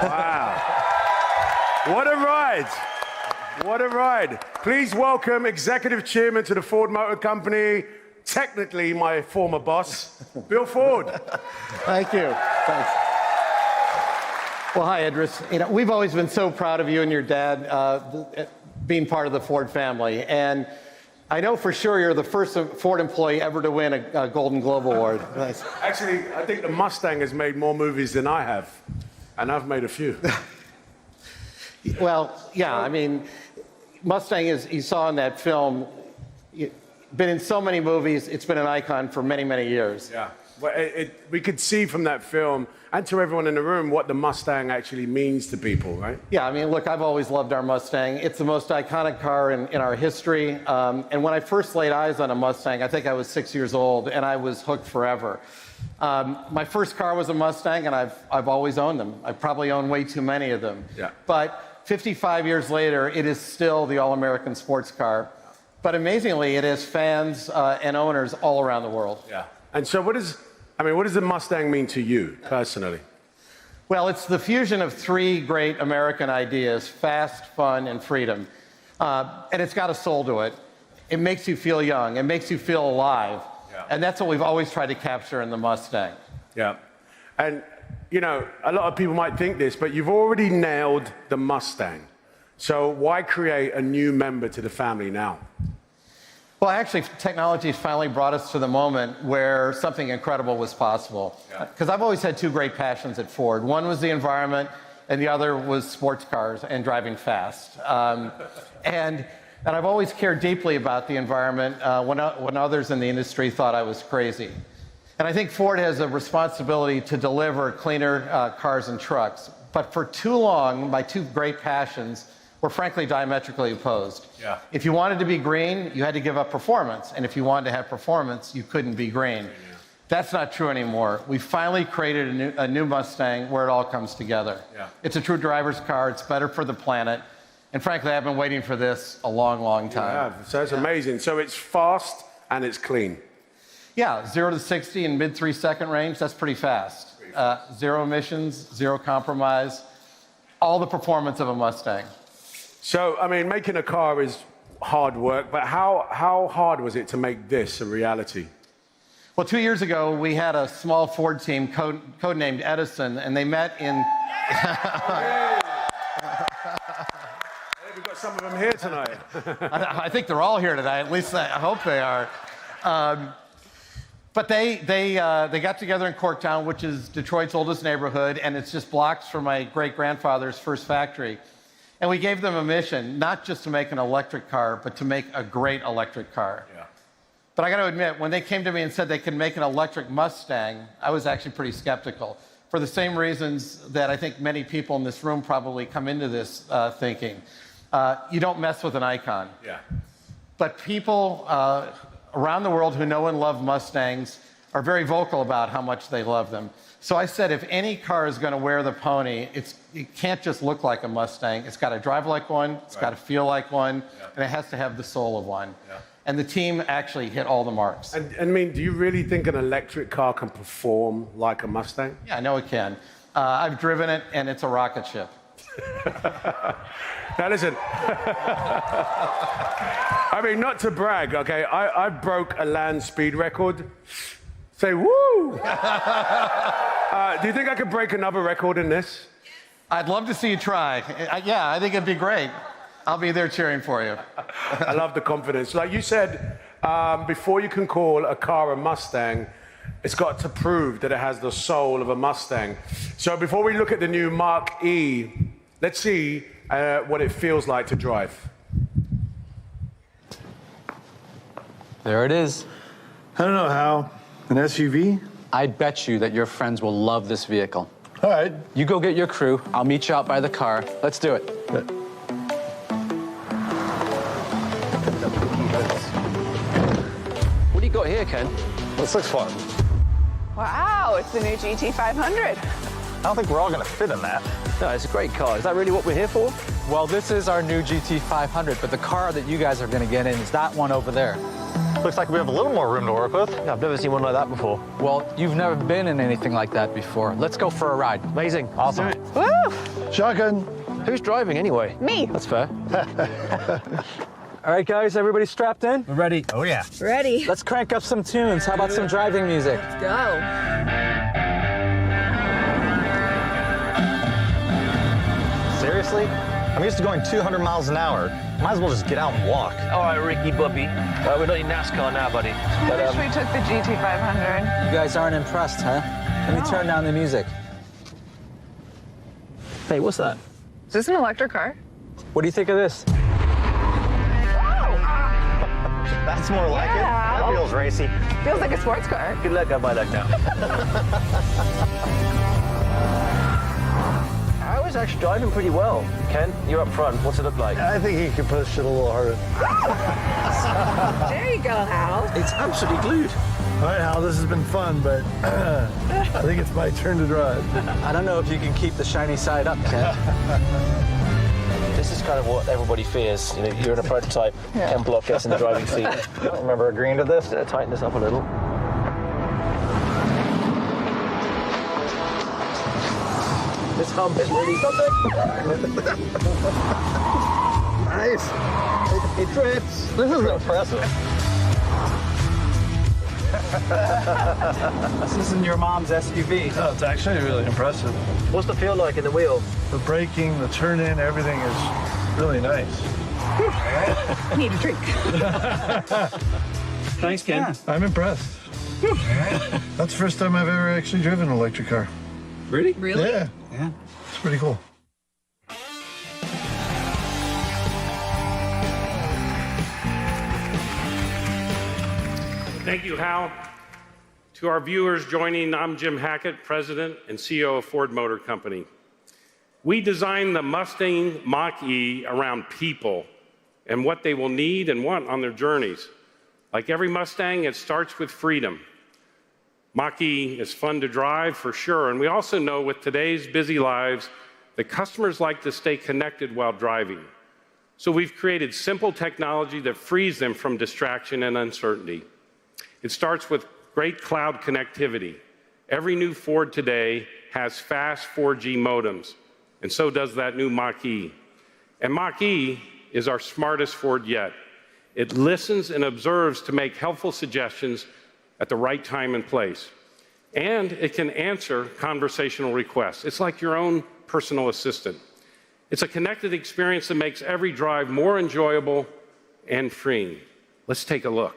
Wow. What a ride. What a ride. Please welcome Executive Chairman to the Ford Motor Company, technically my former boss, Bill Ford. Thank you. Thanks. Well, hi, Idris. You know, we've always been so proud of you and your dad being part of the Ford family. And I know for sure you're the first Ford employee ever to win a Golden Globe Award. Nice. Actually, I think the Mustang has made more movies than I have, and I've made a few. Well, yeah, I mean, Mustang is, you saw in that film, been in so many movies, it's been an icon for many, many years. Yeah. Well, we could see from that film, and to everyone in the room, what the Mustang actually means to people, right? Yeah, I mean, look, I've always loved our Mustang. It's the most iconic car in our history. And when I first laid eyes on a Mustang, I think I was 6 years old, and I was hooked forever. My first car was a Mustang, and I've always owned them. I probably own way too many of them. Yeah. But 55 years later, it is still the all-American sports car. But amazingly, it has fans and owners all around the world. Yeah. And so what does the Mustang mean to you, personally? Well, it's the fusion of three great American ideas: fast, fun, and freedom. And it's got a soul to it. It makes you feel young. It makes you feel alive. Yeah. And that's what we've always tried to capture in the Mustang. Yeah. And, you know, a lot of people might think this, but you've already nailed the Mustang. So why create a new member to the family now? Well, actually, technology finally brought us to the moment where something incredible was possible. Because I've always had two great passions at Ford. One was the environment, and the other was sports cars and driving fast. And I've always cared deeply about the environment when others in the industry thought I was crazy. And I think Ford has a responsibility to deliver cleaner cars and trucks. But for too long, my two great passions were frankly diametrically opposed. Yeah. If you wanted to be green, you had to give up performance. And if you wanted to have performance, you couldn't be green. Yeah. That's not true anymore. We finally created a new Mustang where it all comes together. Yeah. It's a true driver's car. It's better for the planet. And frankly, I've been waiting for this a long, long time. Yeah, so it's amazing. So it's fast and it's clean. Yeah, 0 to 60 in mid 3-second range, that's pretty fast. Zero emissions, zero compromise, all the performance of a Mustang. So, I mean, making a car is hard work, but how hard was it to make this a reality? Well, 2 years ago, we had a small Ford team codenamed Edison, and they met in... Hey, we've got some of them here tonight. I think they're all here tonight, at least I hope they are. But they got together in Corktown, which is Detroit's oldest neighborhood, and it's just blocks from my great-grandfather's first factory. And we gave them a mission, not just to make an electric car, but to make a great electric car. Yeah. But I got to admit, when they came to me and said they could make an electric Mustang, I was actually pretty skeptical, for the same reasons that I think many people in this room probably come into this thinking. You don't mess with an icon. Yeah. But people around the world who know and love Mustangs are very vocal about how much they love them. So I said, if any car is going to wear the pony, it can't just look like a Mustang. It's got to drive like one, it's got to feel like one, and it has to have the soul of one. Yeah. And the team actually hit all the marks. And I mean, do you really think an electric car can perform like a Mustang? Yeah, I know it can. I've driven it, and it's a rocket ship. Now listen, I mean, not to brag, okay, I broke a land speed record. Say woo! Do you think I could break another record in this? I'd love to see you try. Yeah, I think it'd be great. I'll be there cheering for you. I love the confidence. Like you said, before you can call a car a Mustang, it's got to prove that it has the soul of a Mustang. So before we look at the new Mach E, let's see what it feels like to drive. There it is. I don't know how. An SUV? I bet you that your friends will love this vehicle. All right. You go get your crew. I'll meet you out by the car. Let's do it. What do you got here, Ken? This looks fun. Wow, it's the new GT500. I don't think we're all going to fit in that. No, it's a great car. Is that really what we're here for? Well, this is our new GT500, but the car that you guys are going to get in is that one over there. Looks like we have a little more room to work with. Yeah, I've never seen one like that before. Well, you've never been in anything like that before. Let's go for a ride. Amazing. Awesome. Woo! Shotgun. Who's driving anyway? Me. That's fair. All right, guys, everybody strapped in? We're ready. Oh, yeah. Ready. Let's crank up some tunes. How about some driving music? Go. Seriously? I'm used to going 200 miles an hour. Might as well just get out and walk. All right, Ricky, Bubby. We're not in NASCAR now, buddy. I wish we took the GT500. You guys aren't impressed, huh? Let me turn down the music. Hey, what's that? Is this an electric car? What do you think of this? That's more like it. That feels racy. Feels like a sports car. Good luck, I buy that now. I was actually driving pretty well. Ken, you're up front. What's it look like? I think he could push it a little harder. There you go, Hal. It's absolutely glued. All right, Hal, this has been fun, but I think it's my turn to drive. I don't know if you can keep the shiny side up, Ken. This is kind of what everybody fears. You know, you're in a prototype. Ken Block gets in the driving seat. I don't remember agreeing to this. Tighten this up a little. This hump is really something. Nice. It drips. This is impressive. This isn't your mom's SUV. No, it's actually really impressive. What's the feel like in the wheel? The braking, the turn-in, everything is really nice. I need a drink. Thanks, Ken. Yeah. I'm impressed. That's the first time I've ever actually driven an electric car. Really? Really? Yeah. Yeah. It's pretty cool. Thank you, Hal. To our viewers joining, I'm Jim Hackett, President and CEO of Ford Motor Company. We designed the Mustang Mach-E around people and what they will need and want on their journeys. Like every Mustang, it starts with freedom. Mach-E is fun to drive for sure, and we also know with today's busy lives that customers like to stay connected while driving. So we've created simple technology that frees them from distraction and uncertainty. It starts with great cloud connectivity. Every new Ford today has fast 4G modems, and so does that new Mach-E. And Mach-E is our smartest Ford yet. It listens and observes to make helpful suggestions at the right time and place. And it can answer conversational requests. It's like your own personal assistant. It's a connected experience that makes every drive more enjoyable and freeing. Let's take a look.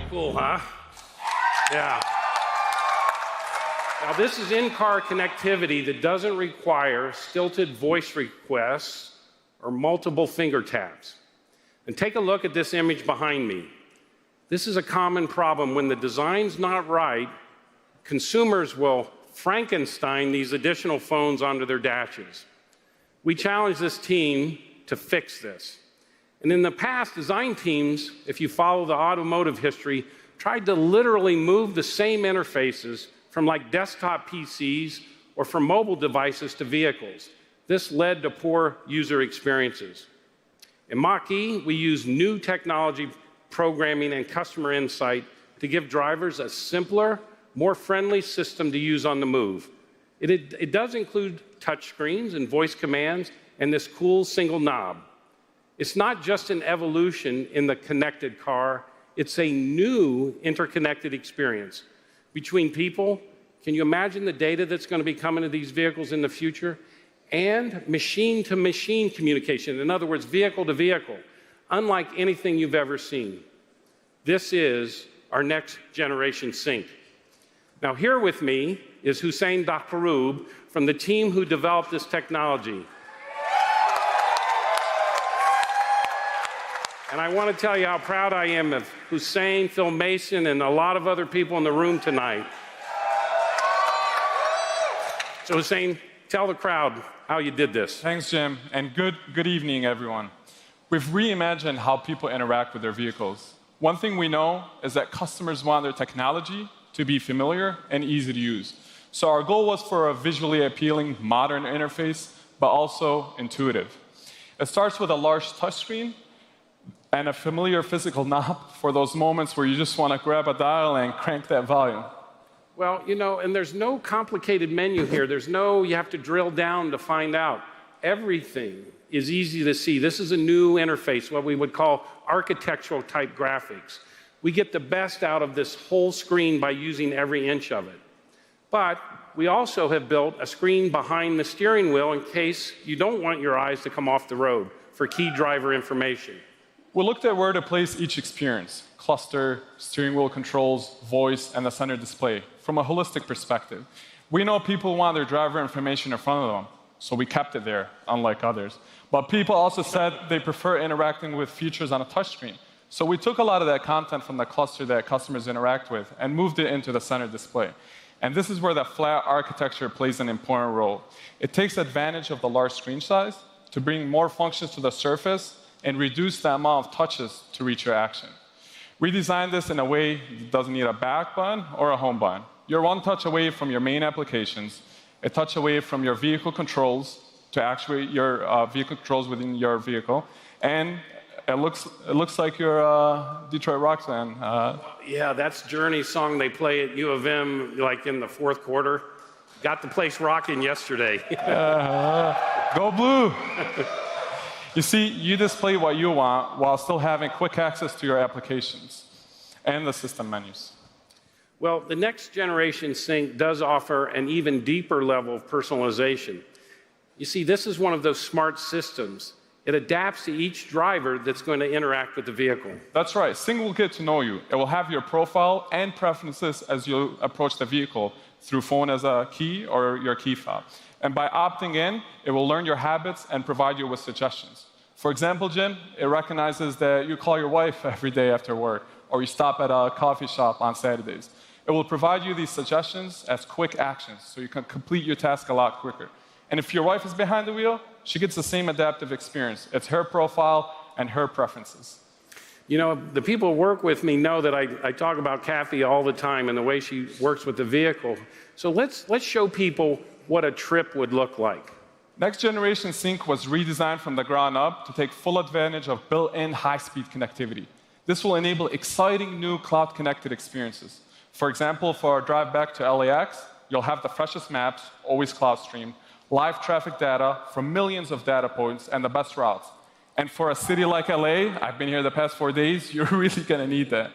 Cool, huh? Yeah. Now, this is in-car connectivity that doesn't require stilted voice requests or multiple finger taps. And take a look at this image behind me. This is a common problem. When the design's not right, consumers will Frankenstein these additional phones onto their dashes. We challenge this team to fix this. And in the past, design teams, if you follow the automotive history, tried to literally move the same interfaces from like desktop PCs or from mobile devices to vehicles. This led to poor user experiences. In Mach-E, we use new technology, programming, and customer insight to give drivers a simpler, more friendly system to use on the move. It does include touch screens and voice commands and this cool single knob. It's not just an evolution in the connected car, it's a new interconnected experience between people. Can you imagine the data that's going to be coming to these vehicles in the future? And machine-to-machine communication, in other words, vehicle to vehicle, unlike anything you've ever seen. This is our next generation sync. Now, here with me is Hussein Dakharoub from the team who developed this technology. And I want to tell you how proud I am of Hussein, Phil Mason, and a lot of other people in the room tonight. So Hussein, tell the crowd how you did this. Thanks, Jim, and good evening, everyone. We've reimagined how people interact with their vehicles. One thing we know is that customers want their technology to be familiar and easy to use. So our goal was for a visually appealing, modern interface, but also intuitive. It starts with a large touchscreen and a familiar physical knob for those moments where you just want to grab a dial and crank that volume. Well, you know, and there's no complicated menu here. There's no, you have to drill down to find out. Everything is easy to see. This is a new interface, what we would call architectural type graphics. We get the best out of this whole screen by using every inch of it. But we also have built a screen behind the steering wheel in case you don't want your eyes to come off the road for key driver information. We looked at where to place each experience: cluster, steering wheel controls, voice, and the center display, from a holistic perspective. We know people want their driver information in front of them, so we kept it there, unlike others. But people also said they prefer interacting with features on a touchscreen. So we took a lot of that content from the cluster that customers interact with and moved it into the center display. And this is where the flat architecture plays an important role. It takes advantage of the large screen size to bring more functions to the surface and reduce the amount of touches to reach your action. We designed this in a way that doesn't need a back button or a home button. You're one touch away from your main applications, a touch away from your vehicle controls to actuate your vehicle controls within your vehicle, and it looks like you're a Detroit Rock fan. Yeah, that's Journey's song they play at U of M like in the fourth quarter. Got the place rocking yesterday. Go Blue! You see, you display what you want while still having quick access to your applications and the system menus. Well, the next generation sync does offer an even deeper level of personalization. You see, this is one of those smart systems. It adapts to each driver that's going to interact with the vehicle. That's right. Sync will get to know you. It will have your profile and preferences as you approach the vehicle through phone as a key or your key fob. And by opting in, it will learn your habits and provide you with suggestions. For example, Jim, it recognizes that you call your wife every day after work, or you stop at a coffee shop on Saturdays. It will provide you these suggestions as quick actions so you can complete your task a lot quicker. And if your wife is behind the wheel, she gets the same adaptive experience. It's her profile and her preferences. You know, the people who work with me know that I talk about Kathy all the time and the way she works with the vehicle. So let's show people what a trip would look like. Next Generation Sync was redesigned from the ground up to take full advantage of built-in high-speed connectivity. This will enable exciting new cloud-connected experiences. For example, for our drive back to LAX, you'll have the freshest maps, always cloud streamed, live traffic data from millions of data points, and the best routes. And for a city like LA, I've been here the past 4 days, you're really going to need that.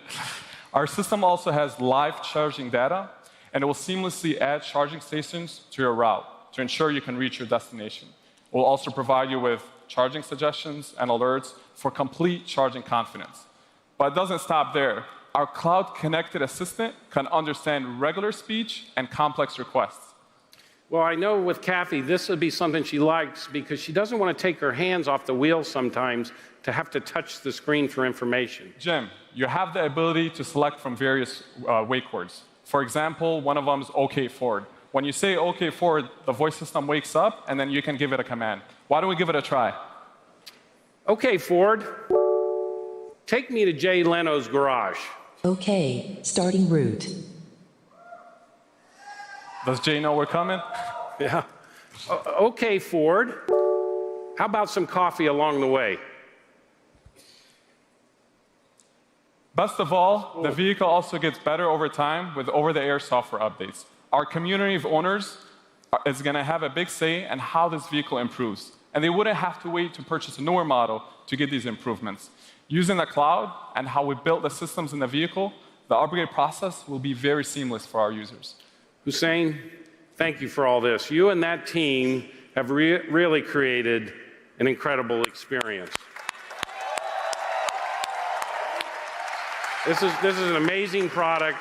Our system also has live charging data, and it will seamlessly add charging stations to your route to ensure you can reach your destination. It will also provide you with charging suggestions and alerts for complete charging confidence. But it doesn't stop there. Our cloud-connected assistant can understand regular speech and complex requests. Well, I know with Kathy, this would be something she likes because she doesn't want to take her hands off the wheel sometimes to have to touch the screen for information. Jim, you have the ability to select from various wake words. For example, one of them is OK Ford. When you say OK Ford, the voice system wakes up, and then you can give it a command. Why don't we give it a try? OK Ford, take me to Jay Leno's garage. OK, starting route. Does Jay know we're coming? Yeah. OK Ford, how about some coffee along the way? Best of all, the vehicle also gets better over time with over-the-air software updates. Our community of owners is going to have a big say in how this vehicle improves. And they wouldn't have to wait to purchase a newer model to get these improvements. Using the cloud and how we built the systems in the vehicle, the upgrade process will be very seamless for our users. Hussein, thank you for all this. You and that team have really created an incredible experience. This is an amazing product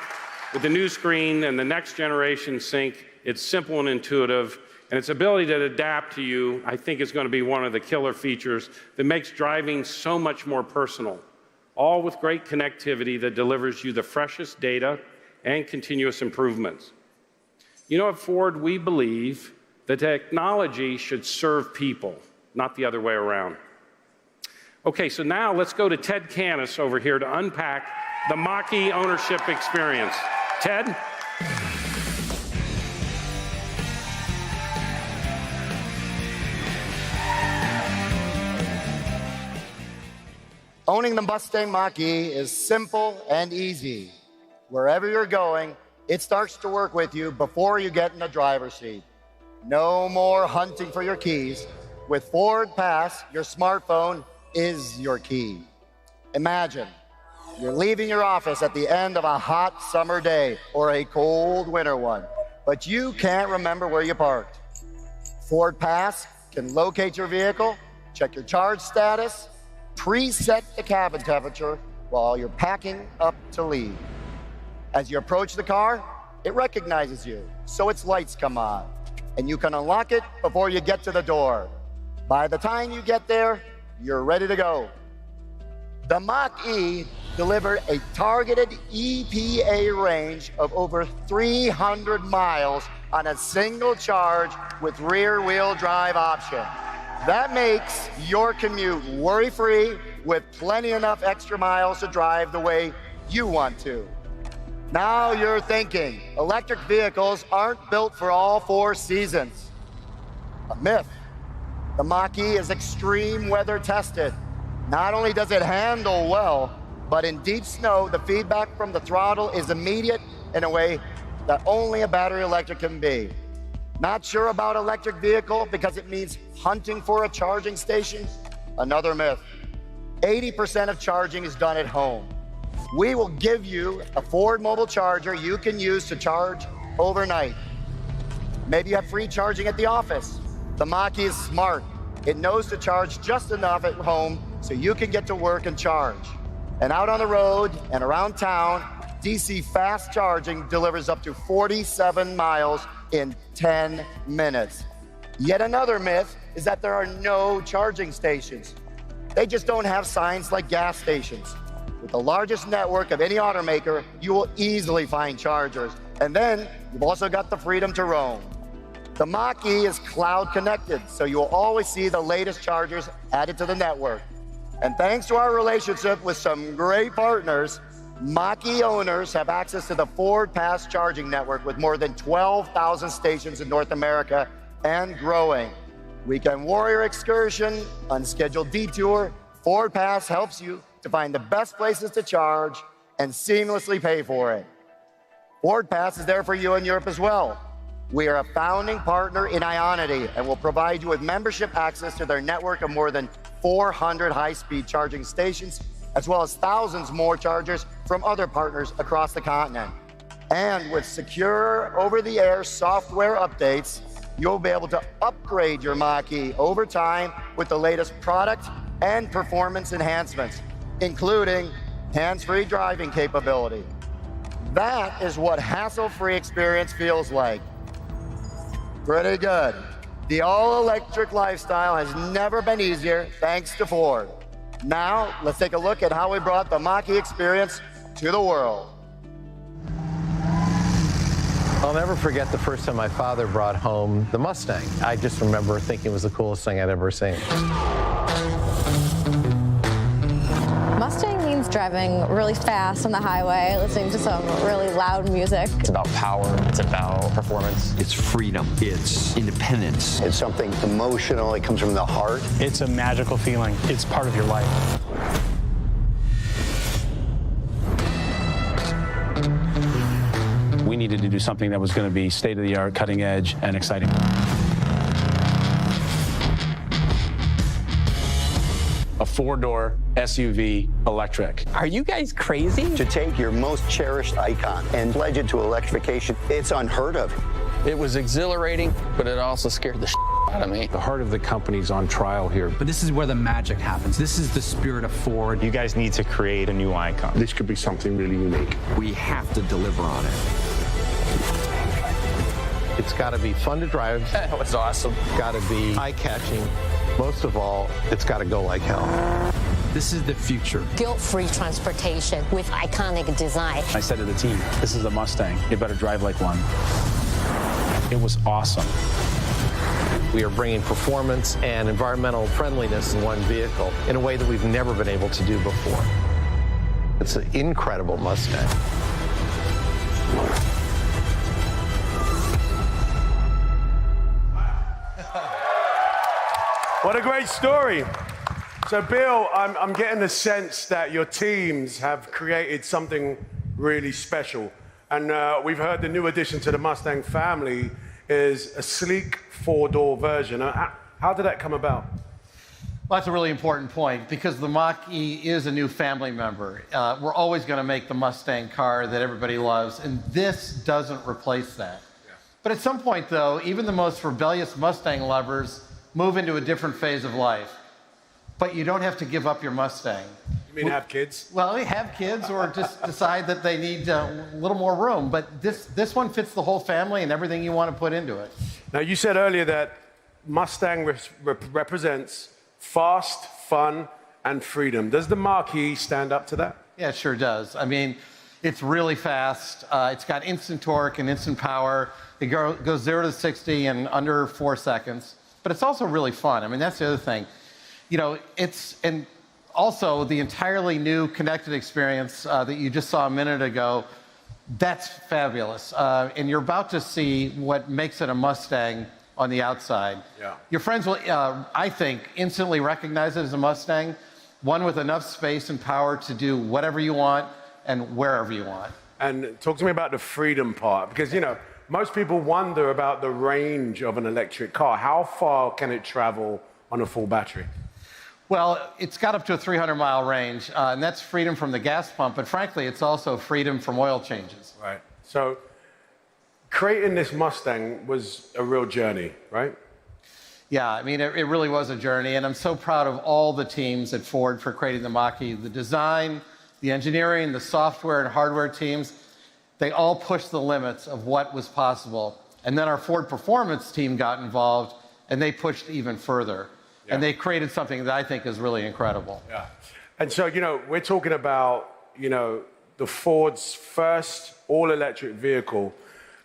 with the new screen and the next generation sync. It's simple and intuitive, and its ability to adapt to you, I think, is going to be one of the killer features that makes driving so much more personal, all with great connectivity that delivers you the freshest data and continuous improvements. You know, at Ford, we believe that technology should serve people, not the other way around. Okay, so now let's go to Ted Canis over here to unpack the Mach-E ownership experience. Ted? Owning the Mustang Mach-E is simple and easy. Wherever you're going, it starts to work with you before you get in the driver's seat. No more hunting for your keys. With Ford Pass, your smartphone is your key. Imagine you're leaving your office at the end of a hot summer day or a cold winter one, but you can't remember where you parked. Ford Pass can locate your vehicle, check your charge status, preset the cabin temperature while you're packing up to leave. As you approach the car, it recognizes you, so its lights come on, and you can unlock it before you get to the door. By the time you get there, you're ready to go. The Mach-E delivered a targeted EPA range of over 300 miles on a single charge with rear-wheel drive option. That makes your commute worry-free with plenty enough extra miles to drive the way you want to. Now you're thinking, electric vehicles aren't built for all 4 seasons. A myth. The Mach-E is extreme weather tested. Not only does it handle well, but in deep snow, the feedback from the throttle is immediate in a way that only a battery electric can be. Not sure about electric vehicle because it means hunting for a charging station? Another myth. 80% of charging is done at home. We will give you a Ford mobile charger you can use to charge overnight. Maybe you have free charging at the office. The Mach-E is smart. It knows to charge just enough at home so you can get to work and charge. And out on the road and around town, DC fast charging delivers up to 47 miles in 10 minutes. Yet another myth is that there are no charging stations. They just don't have signs like gas stations. With the largest network of any automaker, you will easily find chargers. And then you've also got the freedom to roam. The Mach-E is cloud connected, so you will always see the latest chargers added to the network. And thanks to our relationship with some great partners, Mach-E owners have access to the Ford Pass charging network with more than 12,000 stations in North America and growing. Weekend warrior excursion, unscheduled detour, Ford Pass helps you to find the best places to charge and seamlessly pay for it. Ford Pass is there for you in Europe as well. We are a founding partner in Ionity and will provide you with membership access to their network of more than 400 high-speed charging stations, as well as thousands more chargers from other partners across the continent. And with secure over-the-air software updates, you'll be able to upgrade your Mach-E over time with the latest product and performance enhancements, including hands-free driving capability. That is what hassle-free experience feels like. Pretty good. The all-electric lifestyle has never been easier thanks to Ford. Now, let's take a look at how we brought the Mach-E experience to the world. I'll never forget the first time my father brought home the Mustang. I just remember thinking it was the coolest thing I'd ever seen. Mustang means driving really fast on the highway, listening to some really loud music. It's about power. It's about performance. It's freedom. It's independence. It's something emotional. It comes from the heart. It's a magical feeling. It's part of your life. We needed to do something that was going to be state-of-the-art, cutting edge, and exciting. A 4-door SUV electric. Are you guys crazy? To take your most cherished icon and pledge it to electrification, it's unheard of. It was exhilarating, but it also scared the shit out of me. The heart of the company's on trial here. But this is where the magic happens. This is the spirit of Ford. You guys need to create a new icon. This could be something really unique. We have to deliver on it. It's got to be fun to drive. That was awesome. It's got to be eye-catching. Most of all, it's got to go like hell. This is the future. Guilt-free transportation with iconic design. I said to the team, this is a Mustang. You better drive like one. It was awesome. We are bringing performance and environmental friendliness in one vehicle in a way that we've never been able to do before. It's an incredible Mustang. What a great story. So, Bill, I'm getting the sense that your teams have created something really special. And we've heard the new addition to the Mustang family is a sleek four-door version. How did that come about? Well, that's a really important point because the Mach-E is a new family member. We're always going to make the Mustang car that everybody loves, and this doesn't replace that. Yeah. But at some point, though, even the most rebellious Mustang lovers move into a different phase of life. But you don't have to give up your Mustang. You mean have kids? Well, have kids or just decide that they need a little more room. But this one fits the whole family and everything you want to put into it. Now, you said earlier that Mustang represents fast, fun, and freedom. Does the Mach-E stand up to that? Yeah, it sure does. I mean, it's really fast. It's got instant torque and instant power. It goes 0 to 60 in under 4 seconds. But it's also really fun. I mean, that's the other thing. You know, and also the entirely new connected experience that you just saw a minute ago, that's fabulous. And you're about to see what makes it a Mustang on the outside. Yeah. Your friends will, I think, instantly recognize it as a Mustang, one with enough space and power to do whatever you want and wherever you want. And talk to me about the freedom part, because, you know, most people wonder about the range of an electric car. How far can it travel on a full battery? Well, it's got up to a 300-mile range, and that's freedom from the gas pump, but frankly, it's also freedom from oil changes. Right. So creating this Mustang was a real journey, right? Yeah, I mean, it really was a journey, and I'm so proud of all the teams at Ford for creating the Mach-E. The design, the engineering, the software and hardware teams, they all pushed the limits of what was possible. And then our Ford Performance team got involved, and they pushed even further. Yeah. And they created something that I think is really incredible. Yeah. And so, you know, we're talking about, you know, the Ford's first all-electric vehicle.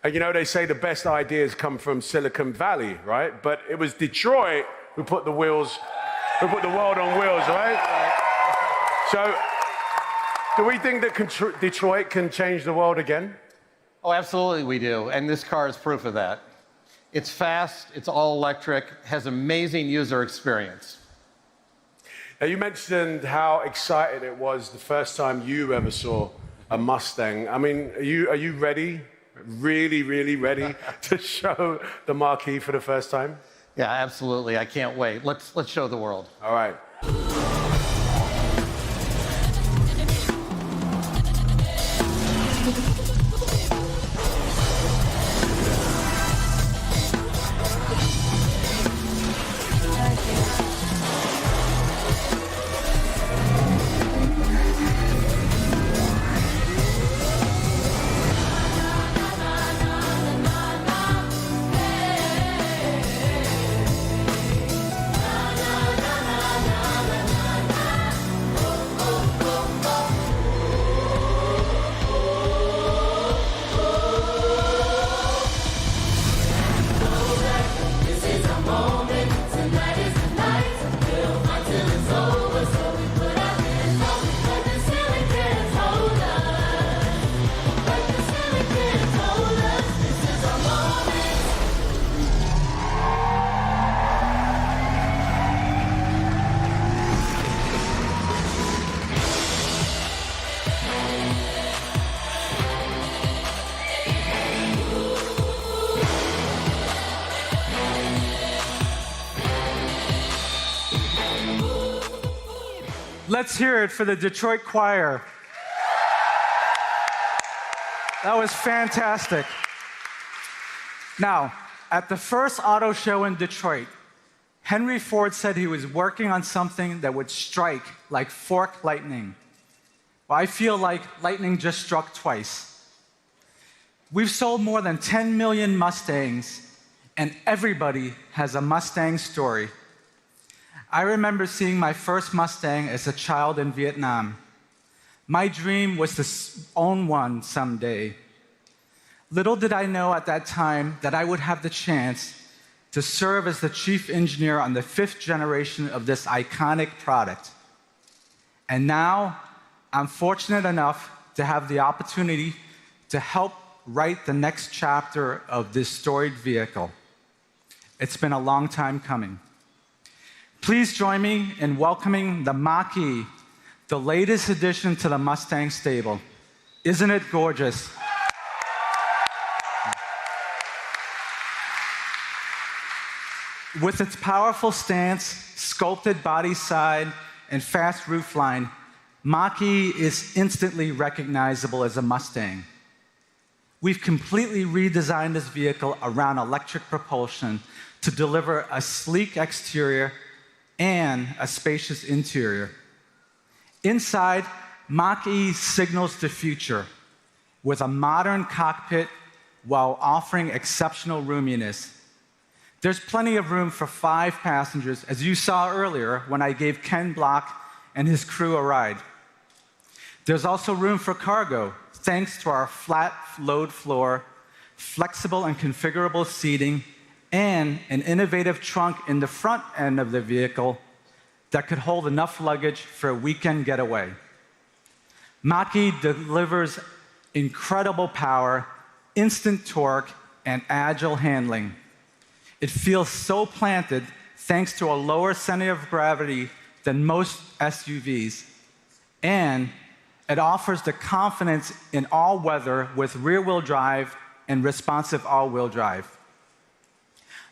And, you know, they say the best ideas come from Silicon Valley, right? But it was Detroit who put the world on wheels, right? So, do we think that Detroit can change the world again? Oh, absolutely we do, and this car is proof of that. It's fast, it's all electric, has amazing user experience. Now, you mentioned how excited it was the first time you ever saw a Mustang. I mean, are you ready, really, really ready to show the Mach-E for the first time? Yeah, absolutely, I can't wait. Let's show the world. All right. Let's hear it for the Detroit Choir. That was fantastic. Now, at the first auto show in Detroit, Henry Ford said he was working on something that would strike like fork lightning. Well, I feel like lightning just struck twice. We've sold more than 10 million Mustangs, and everybody has a Mustang story. I remember seeing my first Mustang as a child in Vietnam. My dream was to own one someday. Little did I know at that time that I would have the chance to serve as the chief engineer on the 5th generation of this iconic product. And now, I'm fortunate enough to have the opportunity to help write the next chapter of this storied vehicle. It's been a long time coming. Please join me in welcoming the Mach-E, the latest addition to the Mustang stable. Isn't it gorgeous? With its powerful stance, sculpted body side, and fast roofline, Mach-E is instantly recognizable as a Mustang. We've completely redesigned this vehicle around electric propulsion to deliver a sleek exterior and a spacious interior. Inside, Mach-E signals the future with a modern cockpit while offering exceptional roominess. There's plenty of room for 5 passengers, as you saw earlier when I gave Ken Block and his crew a ride. There's also room for cargo, thanks to our flat load floor, flexible and configurable seating, and an innovative trunk in the front end of the vehicle that could hold enough luggage for a weekend getaway. Mach-E delivers incredible power, instant torque, and agile handling. It feels so planted thanks to a lower center of gravity than most SUVs, and it offers the confidence in all weather with rear-wheel drive and responsive all-wheel drive.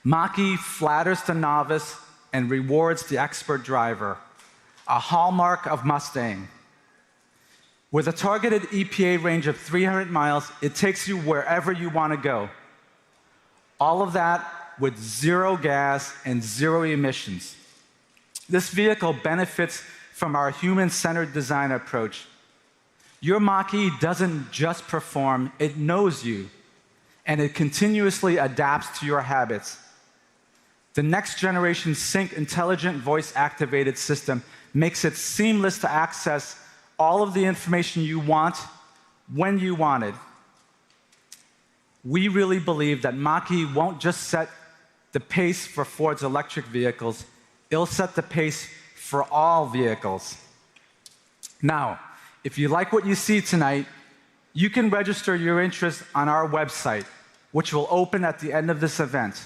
Mach-E flatters the novice and rewards the expert driver, a hallmark of Mustang. With a targeted EPA range of 300 miles, it takes you wherever you want to go. All of that with 0 gas and 0 emissions. This vehicle benefits from our human-centered design approach. Your Mach-E doesn't just perform, it knows you, and it continuously adapts to your habits. The next generation Sync intelligent voice-activated system makes it seamless to access all of the information you want when you want it. We really believe that Mach-E won't just set the pace for Ford's electric vehicles, it'll set the pace for all vehicles. Now, if you like what you see tonight, you can register your interest on our website, which will open at the end of this event.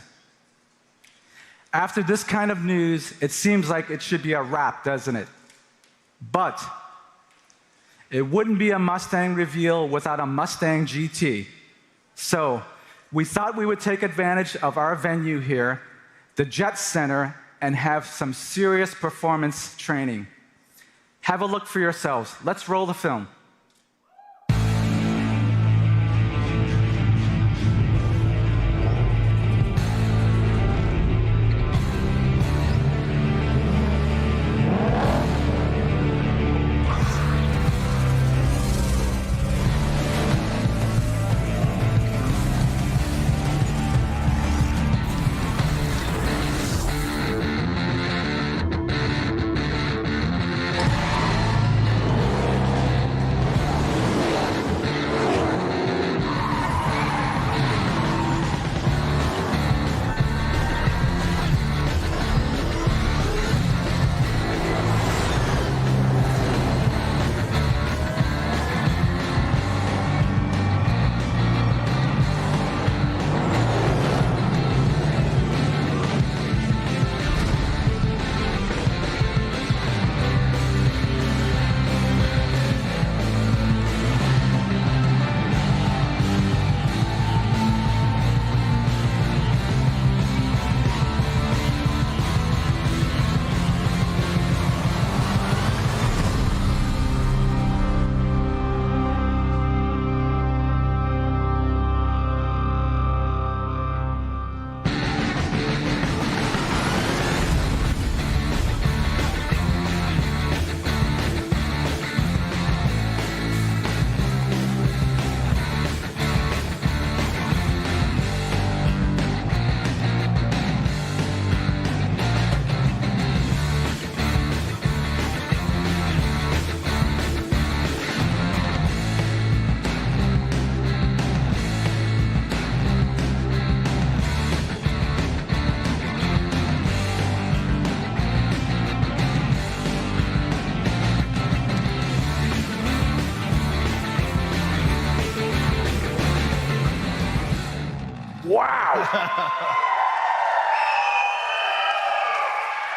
After this kind of news, it seems like it should be a wrap, doesn't it? But it wouldn't be a Mustang reveal without a Mustang GT. So we thought we would take advantage of our venue here, the Jet Center, and have some serious performance training. Have a look for yourselves. Let's roll the film.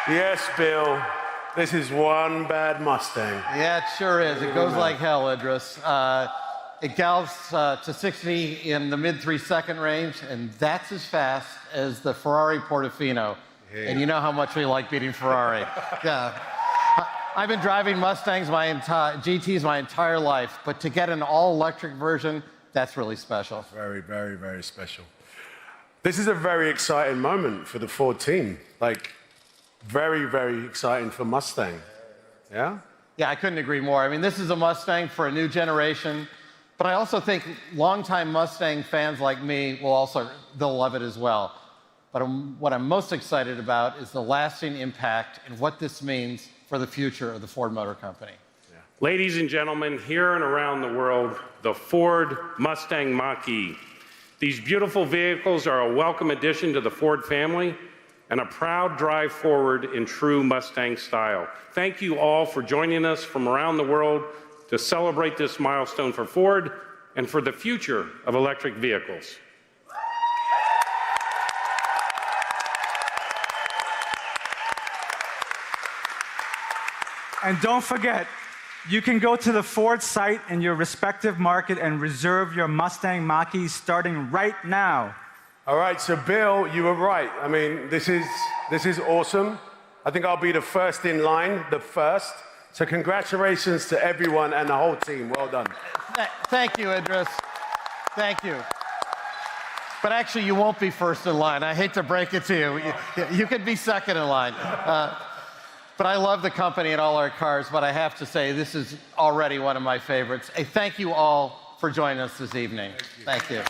Yes, Bill. This is one bad Mustang. Yeah, it sure is. It goes like hell, Idris. It gallops to 60 in the mid 3-second range, and that's as fast as the Ferrari Portofino. Hey. And you know how much we like beating Ferrari. Yeah. I've been driving Mustangs GTs my entire life, but to get an all-electric version, that's really special. Very, very, very special. This is a very exciting moment for the Ford team. Like, very, very exciting for Mustang. Yeah? Yeah, I couldn't agree more. I mean, this is a Mustang for a new generation, but I also think longtime Mustang fans like me they'll love it as well. But what I'm most excited about is the lasting impact and what this means for the future of the Ford Motor Company. Yeah. Ladies and gentlemen, here and around the world, the Ford Mustang Mach-E. These beautiful vehicles are a welcome addition to the Ford family and a proud drive forward in true Mustang style. Thank you all for joining us from around the world to celebrate this milestone for Ford and for the future of electric vehicles. And don't forget, you can go to the Ford site in your respective market and reserve your Mustang Mach-E starting right now. All right, so Bill, you were right. I mean, this is awesome. I think I'll be the first in line, the first. So congratulations to everyone and the whole team. Well done. Thank you, Idris. Thank you. But actually, you won't be first in line. I hate to break it to you. You could be second in line. But I love the company and all our cars, but I have to say, this is already one of my favorites. Hey, thank you all for joining us this evening. Thank you.